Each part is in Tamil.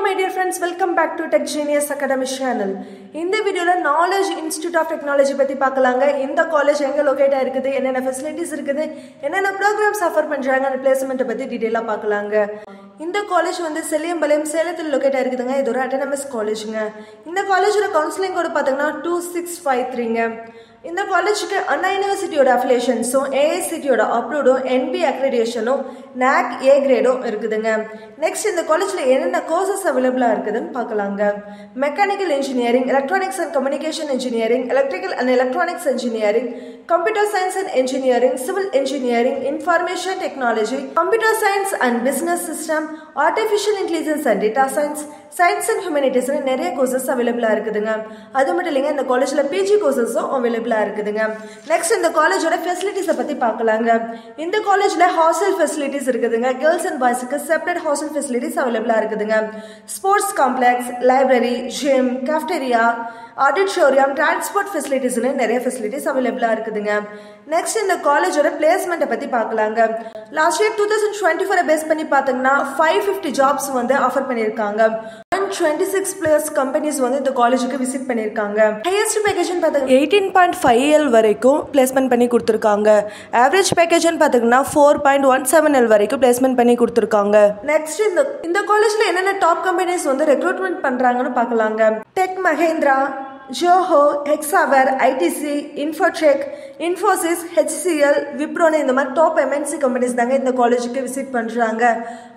my dear friends, welcome back to Tech Genius Academy channel. In this video, Knowledge Institute of Technology பத்தி பார்க்கலாங்க. இந்த காலேஜ் எங்க லொகேட் ஆயிருக்குது, என்னென்ன ஃபெசிலிட்டிஸ் இருக்குது, என்னென்ன ப்ரோக்ராம்ஸ் ஆஃபர் பண்றாங்க, அந்த பிளேஸ்மென்ட் பத்தி டீடைலா பார்க்கலாங்க. இந்த காலேஜ் வந்து செல்லியம்பாளையம் சேலத்தில் லொகேட் ஆயிருக்குதுங்க. இது ஒரு அட்டானமஸ் காலேஜ்ங்க. இந்த காலேஜோட கவுன்சிலிங் கோட் பார்த்தீங்கன்னா 2653ங்க. இந்த காலேஜுக்கு அண்ணா யூனிவர்சிட்டியோட அஃபிலியேஷன்ஸும் ஏஐசிடியோட அப்ரூவ்டும் என்பி அக்ரெடிடேஷனும் NAC A கிரேடும் இருக்குதுங்க. நெக்ஸ்ட் இந்த காலேஜில் என்னென்ன கோர்சஸ் அவைலபிளாக இருக்குதுன்னு பார்க்கலாங்க. Mechanical engineering, electronics and communication engineering, electrical and electronics engineering, computer science and engineering, civil engineering, information technology, computer science and business system, artificial intelligence and data science, science and ஹியூமனிட்டிஸ்னு நிறைய கோர்சஸ் அவைலபிளாக இருக்குதுங்க. அது மட்டும் இல்லைங்க, இந்த காலேஜில் பிஜி கோர்சஸும் அவைலபிளாக இருக்குதுங்க. நெக்ஸ்ட் இந்த காலேஜோட ஃபெசிலிட்டிஸை பற்றி பார்க்கலாங்க. இந்த காலேஜில் ஹாஸ்டல் ஃபெசிலிட்டிஸ் இருக்குதுங்க. கேர்ள்ஸ் அண்ட் பாய்ஸுக்கு செப்பரேட் ஹாஸ்டல் ஃபெசிலிட்டிஸ் அவைலபிளாக இருக்குதுங்க. Sports complex, library, gym, cafeteria, auditorium, transport ஃபெசிலிட்டிஸ்னு நிறைய ஃபெசிலிட்டிஸ் அவைலபிளாக இருக்குதுங்க. நெக்ஸ்ட் இந்த காலேஜோட பிளேஸ்மெண்ட்டை பற்றி பார்க்கலாங்க. லாஸ்ட் இயர் 2024 பேஸ் பண்ணி பார்த்தீங்கன்னா 550 ஜாப்ஸ் வந்து ஆஃபர் பண்ணியிருக்காங்க. 26+ கம்பெனிஸ் வந்து இந்த காலேஜுக்கு விசிட் பண்ணியிருக்காங்க. ஹையஸ்ட் பேக்கேஜ்னு பார்த்தீங்கன்னா 18.5L வரைக்கும் பிளேஸ்மெண்ட் பண்ணி கொடுத்துருக்காங்க. ஆவரேஜ் பேக்கேஜ்னு பார்த்தீங்கன்னா 4.17L வரைக்கும் பிளேஸ்மெண்ட் பண்ணி கொடுத்துருக்காங்க. நெக்ஸ்ட் இந்த காலேஜில் என்னென்ன டாப் கம்பெனிஸ் வந்து ரெக்ரூட்மெண்ட் பண்ணுறாங்கன்னு பார்க்கலாங்க. Tech Mahindra, Zoho, Hexaware, ITC, Infotech, Infosys, HCL, விப்ரோன்னு இந்த மாதிரி டாப் MNC கம்பெனிஸ் தாங்க இந்த காலேஜுக்கு விசிட் பண்ணுறாங்க.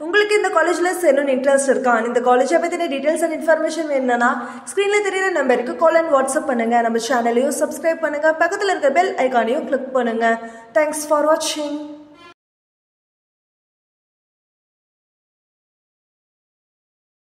உங்களுக்கு இந்த காலேஜில் சேரணும்னு இன்ட்ரெஸ்ட் இருக்கா? இந்த காலேஜை பற்றின டீட்டெயில்ஸ் அண்ட் இன்ஃபர்மேஷன் வேணும்னா ஸ்க்ரீனில் தெரியுற நம்பருக்கு கால் அண்ட் வாட்ஸ்அப் பண்ணுங்கள். நம்ம சேனலையும் சப்ஸ்கிரைப் பண்ணுங்கள். பக்கத்தில் இருக்க பெல் ஐக்கானையும் கிளிக் பண்ணுங்கள். தேங்க்ஸ் ஃபார் வாட்சிங்.